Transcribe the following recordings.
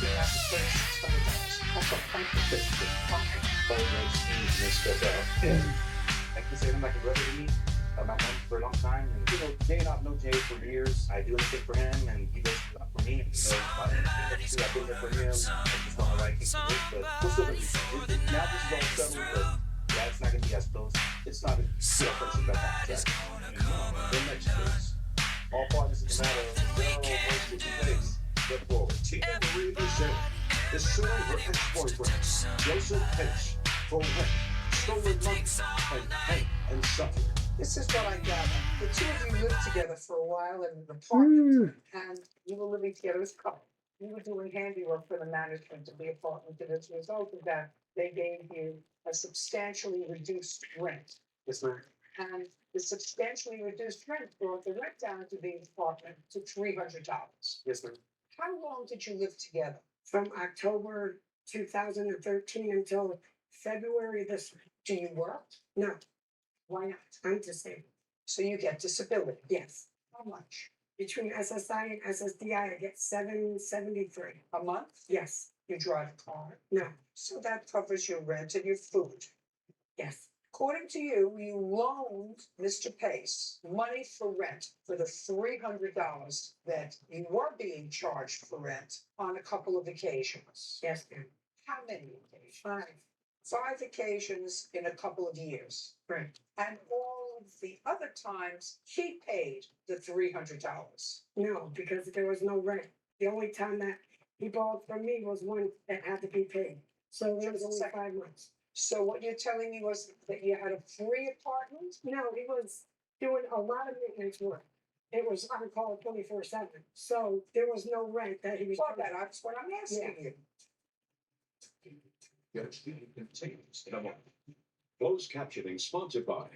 You have to pay $600. That's a point for 50. Okay. But this stuff out. Yeah. I can say I'm like a brother to me. I've known him for a long time, and Jay and I've known Jay for years. I do anything for him, and he does a lot for me. So I've been there for him. I just don't know why I can't do it, but we're still gonna be. Now this is all settled, but yeah, it's not gonna be as close. It's not a person back on track. The next phase. All parties in the matter of their own ways to face. Step forward. Tina Marie present is suing her ex-boyfriend, Joseph H. for rent, stolen money, and pain and suffering. This is what I gather. The two of you lived together for a while in an apartment, and you were living together as a couple. You were doing handiwork for the management of the apartment, and as a result of that, they gave you a substantially reduced rent. Yes, ma'am. And the substantially reduced rent brought the rent down to the apartment to $300. Yes, ma'am. How long did you live together? From October 2013 until February this year. Do you work? No, Why not? I'm disabled. So you get disability. Yes. How much? Between SSI and SSDI, I get $773. A month? Yes. You drive a car. No. So that covers your rent and your food. Yes. According to you, you loaned Mr. Pace money for rent for the $300 that you were being charged for rent on a couple of occasions. Yes, ma'am. How many occasions? 5. 5 occasions in a couple of years. Right. And all of the other times, he paid the $300. No, because there was no rent. The only time that he borrowed from me was one that had to be paid. So it was only 5 months. So what you're telling me was that you had a free apartment? No, he was doing a lot of maintenance work. It was on call 24/7. So there was no rent that he was. Well, that's what I'm asking you. Continues. Number 1. Closed captioning sponsored by.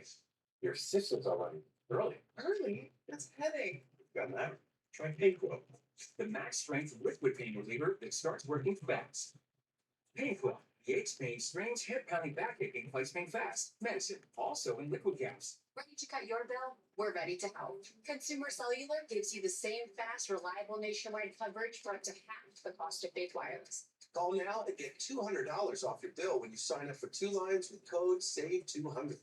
Your sister's already early. Early? That's headache. Got an hour. Try Pain Quil, the max strength liquid pain reliever that starts working fast. Pain Quil, the aches, pain, strains, hip pounding, back aching, fights pain fast. Medicine, also in liquid caps. Ready to cut your bill? We're ready to help. Consumer Cellular gives you the same fast, reliable nationwide coverage for up to half the cost of Faith Wireless. Call now and get $200 off your bill when you sign up for 2 lines with code SAVE200.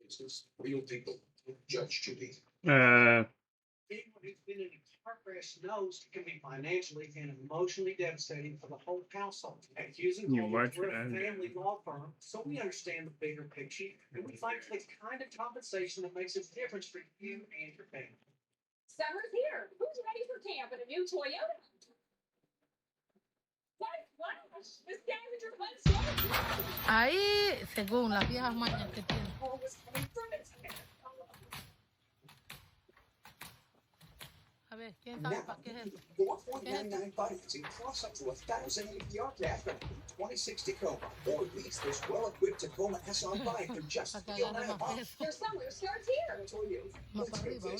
This is real people. Judge Judy. Anyone who's been in a car crash knows it can be financially and emotionally devastating for the whole household. At Hughes & You Coleman, watch we're a that. family law firm, so we understand the bigger picture, and we fight for the kind of compensation that makes a difference for you and your family. Summer's here. Who's ready for camp in a new Toyota? The scavenger hunt started. Ahí, según las viejas mañas que tienen. A ver, ¿quién sabe para qué es eso? 4.99 budgets and cross up to 1,000 APR cash back in 2060 Tacoma. Or lease this well-equipped Tacoma SR5 for just Para que agarre más $3,900. peso. Your summer starts here. Más para arriba, ¿oye?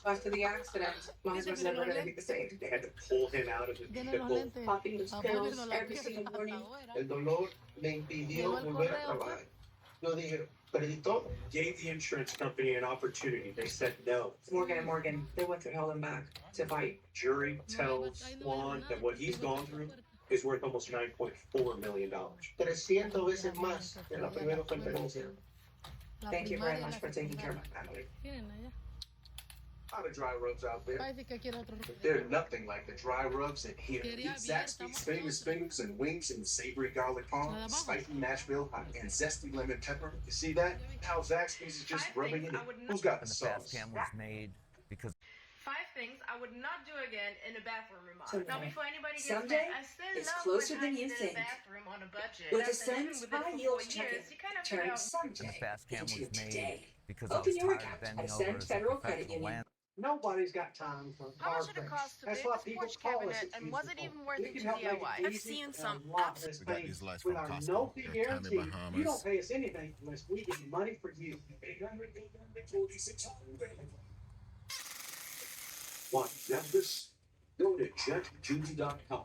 After the accident, Mons was never going to be the same. They had to pull him out of his Tiene los vehicle. lentes. Popping those A pills ponernos la every pierna single hasta morning. afuera. El dolor me impidió Llegó el volver a correo, trabajar. Yo dije, perdí todo. Gave the insurance company an opportunity. They said no. Morgan and Morgan, they went through hell and back to fight. Jury tells Juan that what he's gone through is worth almost $9.4 million. 300 veces más de la primera oferta que me hicieron. La Thank you very primaria y much la for taking care of secundaria. my family. Tienen allá. A lot of dry rubs out there. Parece que quiere otro. But they're nothing like the dry rubs in here. Quería Eat abierta, Zaxby's más famous fingers and wings and savory garlic palm, Nada más. spicy Nashville hot, and zesty lemon pepper. You see that? How Zaxby's is just rubbing it in. Who's got the And the fast sauce? cam was made because 5 things I would not do again in a bathroom remodel. Someday. Now, before anybody gets Someday mad, I still is love closer what than I you did in think. a bathroom on a budget. With the That's been Sense with it High for Yield 4 Checking, years. You kind of turn figure and the Sunday fast cam into was made today. because I Open was your tired of account bending at over Ascend as a Federal Credit professional Union. land. Nobody's got time for How car much would it crash. cost to That's build why this people porch call cabinet, us. and was it even worth We it can to help make it DIY? I've easy seen and some unlock this We got thing these lights with from our Costco. no fee They're guarantee. Tommy Bahamas. You don't pay us anything unless we get money for you. 800-800-4600. Want justice? Go to judgejudy.com.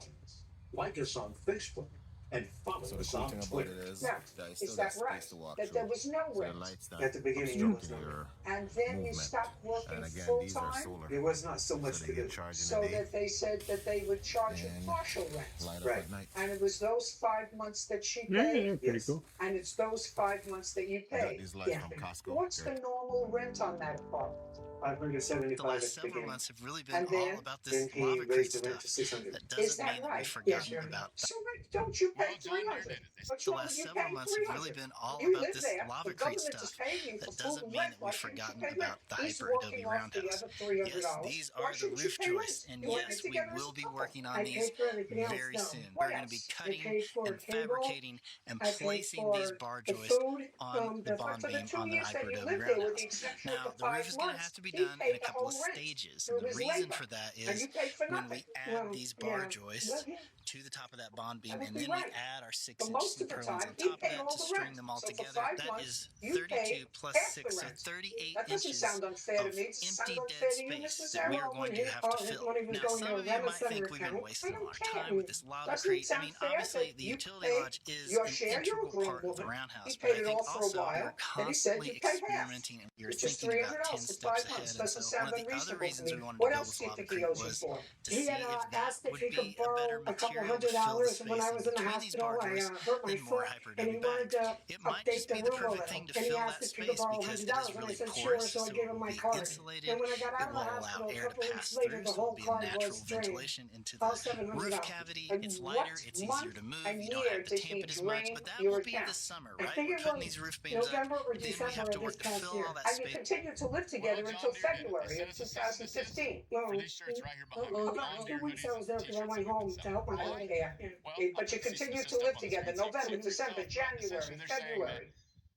Like us on Facebook and follow So the us cool on thing about Twitter. it is Now, that you is still that got right? space to walk That through. there was no So the rent, lights not At the beginning, there was obstructing no your and then you movement. stopped working And again, full these are time, solar. there was not so much So to they do. charge in so a day that they said that they would charge you and partial rent. light Right. up at night. And it was those 5 months that she Yeah, paid, yeah, pretty Yes. cool. and it's those 5 months that you I got paid. these lights Yeah. from Costco. What's They're the normal rent on that apartment? 575 The last at the several beginning. months have really And been all then- about Then this he lava raised crete the rent to stuff. 600. That Is doesn't that mean that right? we've Yes, forgotten about So don't you pay Well, John Deere 300? did it. What's the wrong last with you several paying months have really 300? been all You about live this there, lava the crete government is stuff. paying you for That food doesn't and mean rent. that Why we've shouldn't you forgotten pay about rent? the He's hyper walking Adobe off the roundhouse. other $300. Yes, these Why are the shouldn't you roof pay joists, rent? and You want yes, to we get us a will be couple. working I on these paid for everything else very though. soon. What We're going to be else? I cutting paid for and cable. fabricating and I paid placing for these bar the joists food. on the But bond for the beam 2 on the years that hyper you Adobe lived there, with roundhouse. the exception of Now, the the roof 5 is going to months, have to be he done in paid a the couple of whole rent stages. through And the his reason labor, for that and is you paid for when nothing. we add Well, these bar yeah. joists Well, yeah. to the top of that bond beam, That would and be then we right. add our But 6-inch most of the purlins time, on he top of paid that all to the string rent. them all So for together. 5 That months, is you 32 paid plus half the 6, so rent. 38 That doesn't inches sound unfair to of me. It doesn't sound empty unfair dead to you, space Mr. that we Sarah. are going to have to his fill. money was Now, going some to a of you Rena might Center think we've been account. wasting I a don't lot of care. time with this lava Doesn't crete. I sound mean, fair obviously, that the you utility paid lodge is your an share. You're a integral grown part of the woman. roundhouse, He but I paid it think all for a also while, we're and he said constantly you paid half, experimenting and we're which is thinking about 10 $300 for steps 5 months. ahead. And Doesn't so one sound of the other unreasonable to reasons me. we wanted What to build else this do you lava think he crete owes you was for? to He see had if that asked if would he could be a better borrow a couple material to $100 fill the when space I in was in the between these bar hospital. I joists hurt my than more foot, hyper and Adobe he wanted bags. to It might update just the be the room a perfect little. thing to And he fill asked that if he could space borrow because it $100, is and I really said sure. porous, So I so gave it him will my be card. insulated. Then when I got It out of the will allow hospital a air to couple pass weeks later, through, the so whole it'll be card natural was drained. ventilation into All the roof $700. cavity. And It's lighter, what it's easier month to move. and You don't year have to did tamp he it as much, drain but that your will be account? this summer, I right? think We're it putting was these roof beams up. November or Then we December have of to this work to past fill year. all that And you space. continued to live together Well, until John Deere did it. They February sent of us a cease and desist 2015. Well, for these shirts right here behind me. about John 2 Deere weeks I hoodies was and there because I t-shirts went that we've home been to selling. help my I brother. don't care. Yeah. Well, But you I put cease and continued desist to live up on the together, screen. November, So December, essentially January, they're saying that February.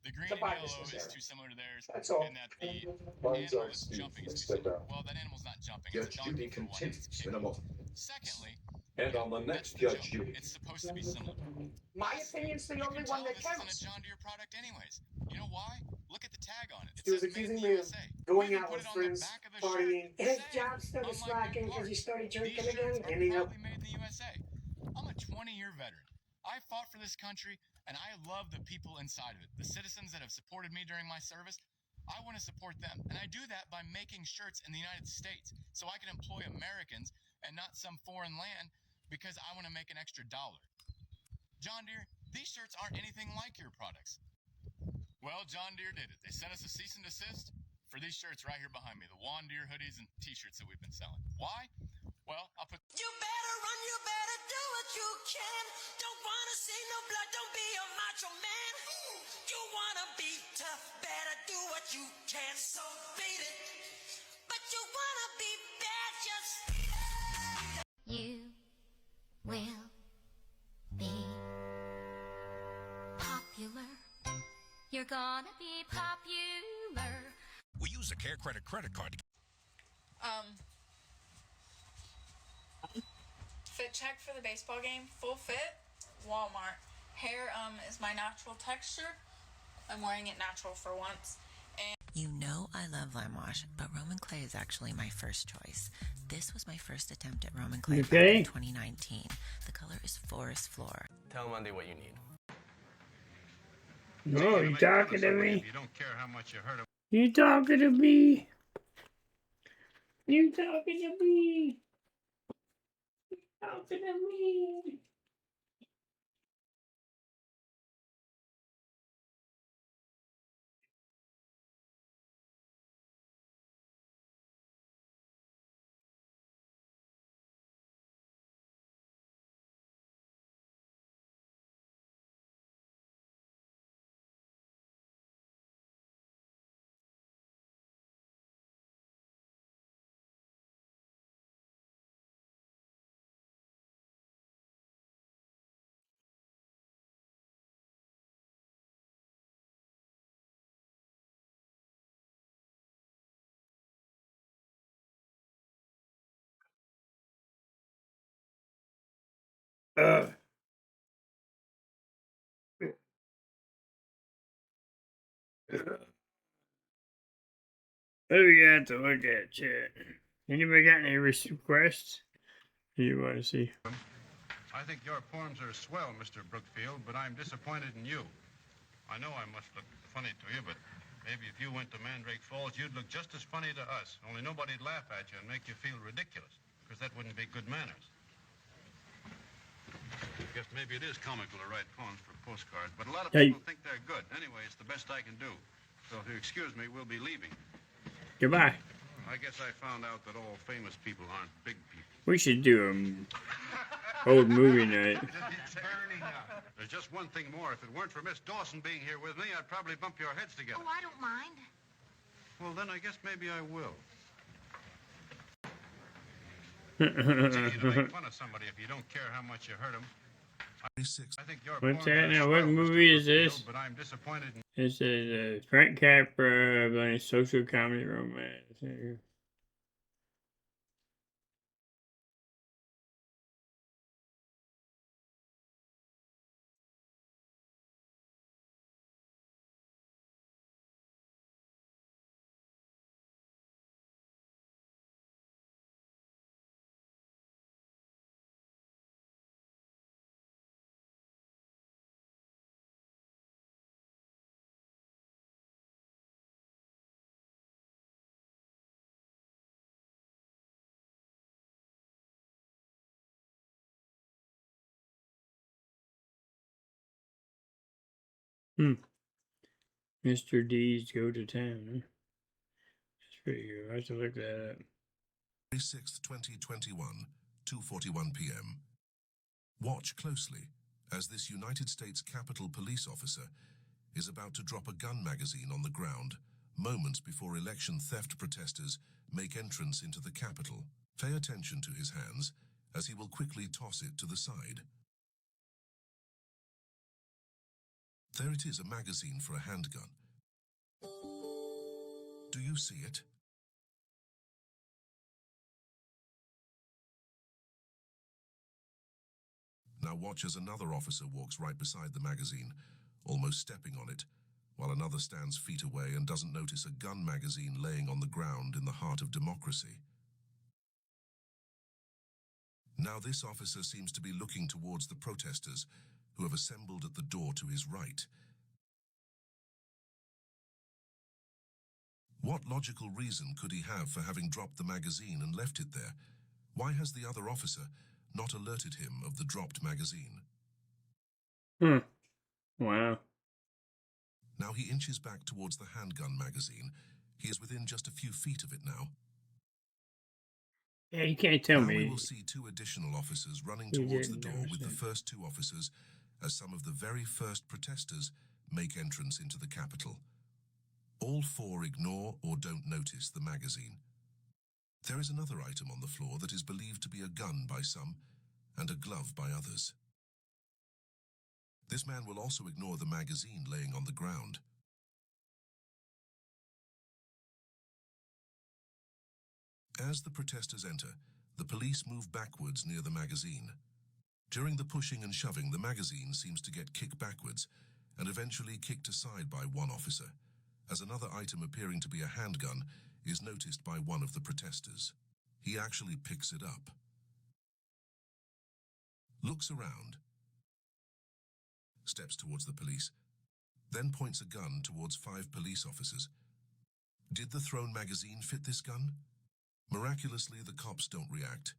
the green and Goodbye, yellow Mr. is Sarah. too similar to theirs, That's all. and that the Mine's animal our that's Steve. jumping is Let's too step similar. out. Well, that animal's not jumping. It's a Judge donkey Judy for one. It's continues in kicking. a moment. Secondly, And on the that's next the Judge joke. Judy. It's supposed to be similar. My opinion's the You only can one tell that this isn't a counts. John Deere product anyways. You know why? Look at the tag on it. It He was says made in accusing the me of USA. going We even out put with it on the friends, back of the partying. shirt His saying, job started unlike slacking new because he cars, started these drinking shirts again. are Ending up. proudly made in the USA. I'm a 20-year veteran. I fought for this country, and I love the people inside of it. The citizens that have supported me during my service, I want to support them. And I do that by making shirts in the United States so I can employ Americans and not some foreign land because I want to make an extra dollar. John Deere, these shirts aren't anything like your products. Well, John Deere did it. They sent us a cease and desist for these shirts right here behind me, the John Deere hoodies and t-shirts that we've been selling. Why? Well, I'll put... You better run, you better do what you can. Don't wanna see no blood, don't be a macho man. You wanna be tough, better do what you can. So beat it. But you wanna be bad, just you will be popular. You're gonna be popular. We use a Care Credit credit card to Fit check for the baseball game, full fit, Walmart. Hair is my natural texture. I'm wearing it natural for once. You know I love lime wash, but Roman clay is actually my first choice. This was my first attempt at Roman clay back in 2019. The color is forest floor. Tell Monday what you need. No, you talking to me? You don't care how much you hurt him. You talking to me? You talking to me? You talking to me? What do we got to look at, chat? Anybody got any requests? You want to see? I think your poems are swell, Mr. Brookfield, but I'm disappointed in you. I know I must look funny to you, but maybe if you went to Mandrake Falls, you'd look just as funny to us. Only nobody'd laugh at you and make you feel ridiculous, because that wouldn't be good manners. I guess maybe it is comical to write poems for postcards, but a lot of people think they're good. Anyway, it's the best I can do. So if you excuse me, we'll be leaving. Goodbye. I guess I found out that all famous people aren't big people. We should do old movie night. There's just one thing more. If it weren't for Miss Dawson being here with me, I'd probably bump your heads together. Oh, I don't mind. Well, then I guess maybe I will. It's easy to make fun of somebody if you don't care how much you hurt them. I think your What's poems that are now? swell, What Mr. movie is Brookfield, this? But I'm disappointed in... This is Frank Capra playing social comedy romance. Mr. D's Go to Town. Huh? That's pretty good. I have to look that up. 26th, 2021, 2:41 p.m. Watch closely as this United States Capitol Police officer is about to drop a gun magazine on the ground moments before election theft protesters make entrance into the Capitol. Pay attention to his hands as he will quickly toss it to the side. There it is, a magazine for a handgun. Do you see it? Now watch as another officer walks right beside the magazine, almost stepping on it, while another stands feet away and doesn't notice a gun magazine laying on the ground in the heart of democracy. Now this officer seems to be looking towards the protesters who have assembled at the door to his right. What logical reason could he have for having dropped the magazine and left it there? Why has the other officer not alerted him of the dropped magazine? Wow. Now he inches back towards the handgun magazine. He is within just a few feet of it now. Yeah, you can't tell now me. we will see two additional officers running towards the door with the first two officers as some of the very first protesters make entrance into the Capitol. All four ignore or don't notice the magazine. There is another item on the floor that is believed to be a gun by some and a glove by others. This man will also ignore the magazine laying on the ground. As the protesters enter, the police move backwards near the magazine. During the pushing and shoving, the magazine seems to get kicked backwards and eventually kicked aside by one officer, as another item appearing to be a handgun is noticed by one of the protesters. He actually picks it up, looks around, steps towards the police, then points a gun towards 5 police officers. Did the thrown magazine fit this gun? Miraculously, the cops don't react.